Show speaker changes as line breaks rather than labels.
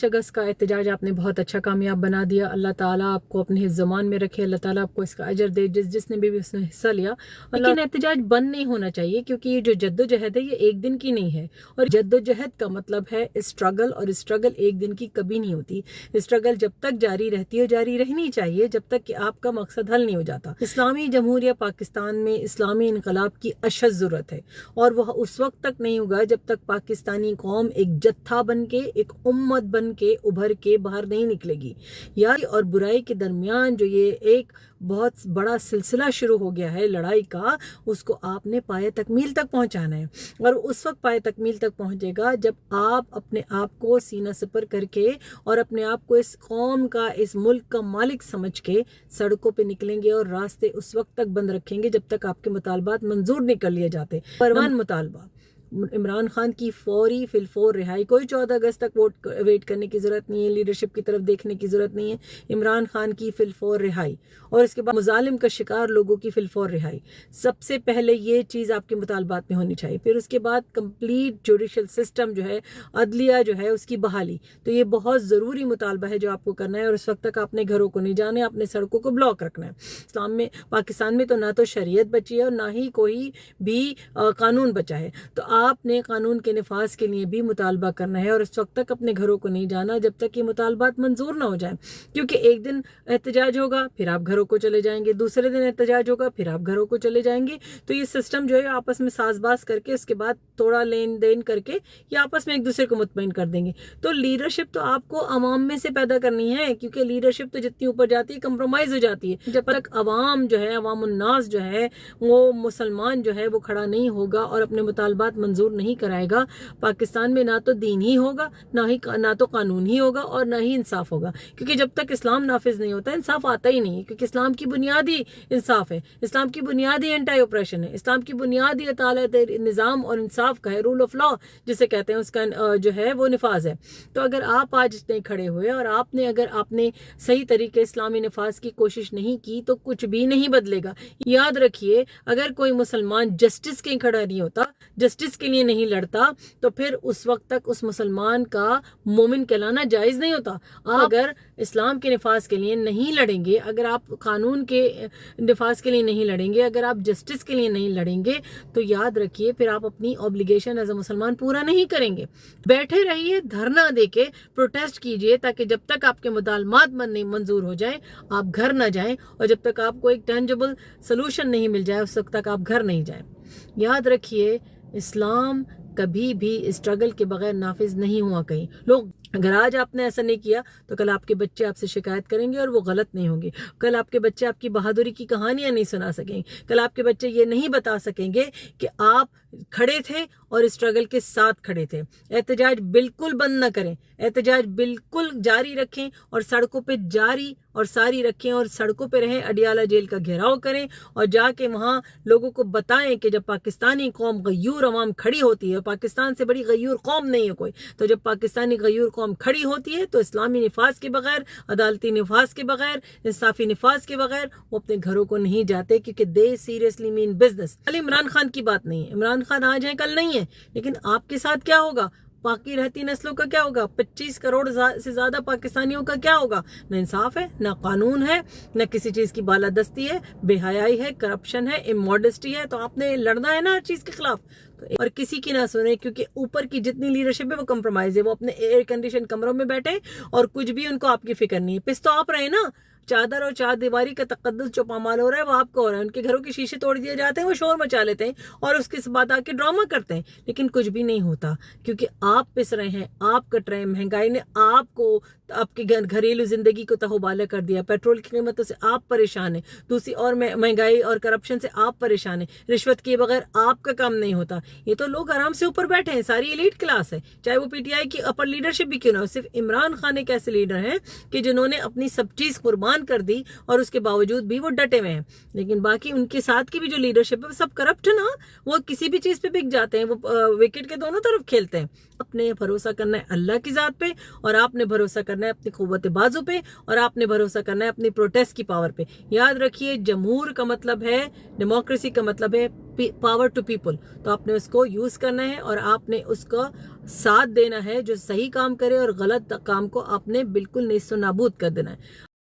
अगस्त का एहतजाज आपने बहुत अच्छा कामयाब बना दिया। अल्लाह ताला आपको अपने हिफ्ज़ ज़मान में रखे, अल्लाह ताला आपको इसका अजर दे जिसने भी उसने हिस्सा लिया। लेकिन एहतजाज बंद नहीं होना चाहिए, क्योंकि ये जो जद्दोजहद है ये एक दिन की नहीं है। और जद्दोजहद का मतलब है स्ट्रगल, और स्ट्रगल एक दिन की कभी नहीं होती। स्ट्रगल जब तक जारी रहती है, जारी रहनी चाहिए जब तक कि आपका मकसद हल नहीं हो जाता। इस्लामी जमहूरिया पाकिस्तान में इस्लामी इनकलाब की अशद ज़रूरत है, और वह उस वक्त तक नहीं होगा जब तक पाकिस्तानी कौम एक जत्था बन के, एक उम्मत बन के उभर के बाहर नहीं निकलेगी। यार और बुराई के दरमियान जो ये एक बहुत बड़ा सिलसिला शुरू हो गया है लड़ाई का, उसको आपने पाए तकमील तक पहुंचाना है। और उस वक्त पाए तकमील तक पहुंचेगा जब आप अपने आप को सीना सपर करके और अपने आप को इस कौम का, इस मुल्क का मालिक समझ के सड़कों पे निकलेंगे, और रास्ते उस वक्त तक बंद रखेंगे जब तक आपके मुतालबात मंजूर नहीं कर लिए जाते। परवान मुतालबा इमरान खान की फौरी फिलफौर रिहाई। कोई 14 अगस्त तक वेट करने की ज़रूरत नहीं है, लीडरशिप की तरफ देखने की ज़रूरत नहीं है। इमरान खान की फिलफौर रिहाई, और इसके बाद मुजालिम का शिकार लोगों की फिलफौर रिहाई। सबसे पहले ये चीज़ आपके मुतालबात में होनी चाहिए। फिर उसके बाद कंप्लीट जुडिशल सिस्टम जो है, अदलिया जो है, उसकी बहाली। तो ये बहुत ज़रूरी मुतालबा है जो आपको करना है, और उस वक्त तक आपने घरों को नहीं जाना है, अपने सड़कों को ब्लॉक रखना है। इस्लाम में, पाकिस्तान में तो ना तो शरीयत बची है और ना ही कोई भी कानून बचा है। तो आपने कानून के निफाज के लिए भी मुतालबा करना है, और उस वक्त तक अपने घरों को नहीं जाना जब तक ये मुतालबात मंजूर ना हो जाए। क्योंकि एक दिन एहतजाज होगा, फिर आप घरों को चले जाएंगे, दूसरे दिन एहतजाज होगा, फिर आप घरों को चले जाएंगे। तो ये सिस्टम जो है आपस में साजबाज करके, उसके बाद थोड़ा लेन देन करके ये आपस में एक दूसरे को मुतमईन कर देंगे। तो लीडरशिप तो आपको अवाम में से पैदा करनी है, क्योंकि लीडरशिप तो जितनी ऊपर जाती है कंप्रोमाइज हो जाती है। जब तक अवाम जो है, अवामुन्नास जो है, वो मुसलमान जो है वो खड़ा नहीं होगा और अपने मुतालबात मंजूर नहीं कराएगा, पाकिस्तान में ना तो दीन ही होगा, ना तो कानून ही होगा, और ना ही इंसाफ होगा। क्योंकि जब तक इस्लाम नाफिज नहीं होता, इंसाफ आता ही नहीं है। क्योंकि इस्लाम की बुनियादी इंसाफ है, इस्लाम की बुनियादी एंटी ऑपरेशन है, इस्लाम की बुनियादी अदालत निज़ाम और इंसाफ का है, रूल ऑफ लॉ जिसे कहते हैं, उसका जो है वो निफाज है। तो अगर आप आज इतने खड़े हुए और अगर आपने सही तरीके इस्लामी निफाज की कोशिश नहीं की, तो कुछ भी नहीं बदलेगा। याद रखिए, अगर कोई मुसलमान जस्टिस के खड़ा नहीं होता, जस्टिस के लिए नहीं लड़ता, तो फिर उस वक्त तक उस मुसलमान का मोमिन कहलाना जायज़ नहीं होता। आप अगर इस्लाम के निफाज के लिए नहीं लड़ेंगे, अगर आप कानून के निफाज के लिए नहीं लड़ेंगे, अगर आप जस्टिस के लिए नहीं लड़ेंगे, तो याद रखिए फिर आप अपनी ऑब्लिगेशन एज अ मुसलमान पूरा नहीं करेंगे। बैठे रहिए, धरना देके प्रोटेस्ट कीजिए, ताकि जब तक आपके मुतालबात मंजूर हो जाए आप घर ना जाएं, और जब तक आपको एक टेंजिबल सोल्यूशन नहीं मिल जाए उस वक्त तक आप घर नहीं जाएं। याद रखिए, इस्लाम कभी भी स्ट्रगल के बगैर नाफिज नहीं हुआ। कहीं लोग, अगर आज आपने ऐसा नहीं किया तो कल आपके बच्चे आपसे शिकायत करेंगे, और वो गलत नहीं होगी। कल आपके बच्चे आपकी बहादुरी की कहानियां नहीं सुना सकेंगे। कल आपके बच्चे ये नहीं बता सकेंगे कि आप खड़े थे और स्ट्रगल के साथ खड़े थे। एहतजाज बिल्कुल बंद ना करें, एहतजाज बिल्कुल जारी रखें, और सड़कों पे जारी और सारी रखें, और सड़कों पे रहें। अडियाला जेल का घेराव करें, और जाके वहाँ लोगों को बताएं कि जब पाकिस्तानी कौम गयूर अवाम खड़ी होती है, पाकिस्तान से बड़ी गयूर कौम नहीं है कोई, तो जब पाकिस्तानी गयूर कौम खड़ी होती है तो इस्लामी निफाज के बगैर, अदालती निफाज के बगैर, इंसाफी निफाज के बगैर वो अपने घरों को नहीं जाते, क्योंकि दे सीरियसली मीन बिजनेस। खाली इमरान खान की बात नहीं है, इमरान खान आज है कल नहीं है, लेकिन आपके साथ क्या होगा, बाकी रहती नस्लों का क्या होगा, 25 करोड़ से ज्यादा पाकिस्तानियों का क्या होगा। न इंसाफ है, न कानून है, न किसी चीज की बालादस्ती है, बेहयाई है, करप्शन है, इमोडेस्टी है। तो आपने लड़ना है ना हर चीज के खिलाफ, और किसी की ना सुने, क्योंकि ऊपर की जितनी लीडरशिप है वो कंप्रोमाइज है। वो अपने एयर कंडीशन कमरों में बैठे और कुछ भी उनको आपकी फिक्र नहीं है। पिस तो आप रहे ना, चादर और चार दीवारी का तकद्दुस जो पामाल हो रहा है वो आपको हो रहा है। उनके घरों के शीशे तोड़ दिए जाते हैं, वो शोर मचा लेते हैं और उसके बाद आके ड्रामा करते हैं, लेकिन कुछ भी नहीं होता, क्योंकि आप पिस रहे हैं, आप कट रहे हैं। महंगाई ने आपको, आपकी घरेलू जिंदगी को तहोबाला कर दिया। पेट्रोल की कीमतों से आप परेशान हैं, दूसरी और महंगाई और करप्शन से आप परेशान हैं। रिश्वत किए बगैर आपका काम नहीं होता। ये तो लोग आराम से ऊपर बैठे हैं, सारी एलीट क्लास है, चाहे वो पीटीआई की अपर लीडरशिप भी क्यों ना हो। सिर्फ इमरान खान एक ऐसे लीडर हैं कि जिन्होंने अपनी सब चीज कुर्बान कर दी, और उसके बावजूद भी वो डटे हुए हैं। लेकिन बाकी उनके साथ की भी जो लीडरशिप है वो सब करप्ट है ना, वो किसी भी चीज पे बिक जाते हैं, वो विकेट के दोनों तरफ खेलते हैं। آپ نے بھروسہ کرنا ہے اللہ کی ذات پہ، اور آپ نے بھروسہ کرنا ہے اپنی قوت بازو پہ، اور آپ نے بھروسہ کرنا ہے اپنی پروٹیسٹ کی پاور پہ۔ یاد رکھیے جمہور کا مطلب ہے، ڈیموکریسی کا مطلب ہے پاور ٹو پیپل، تو آپ نے اس کو یوز کرنا ہے اور آپ نے اس کا ساتھ دینا ہے، جو صحیح کام کرے اور غلط کام کو آپ نے بالکل نیست و نابود کر دینا ہے۔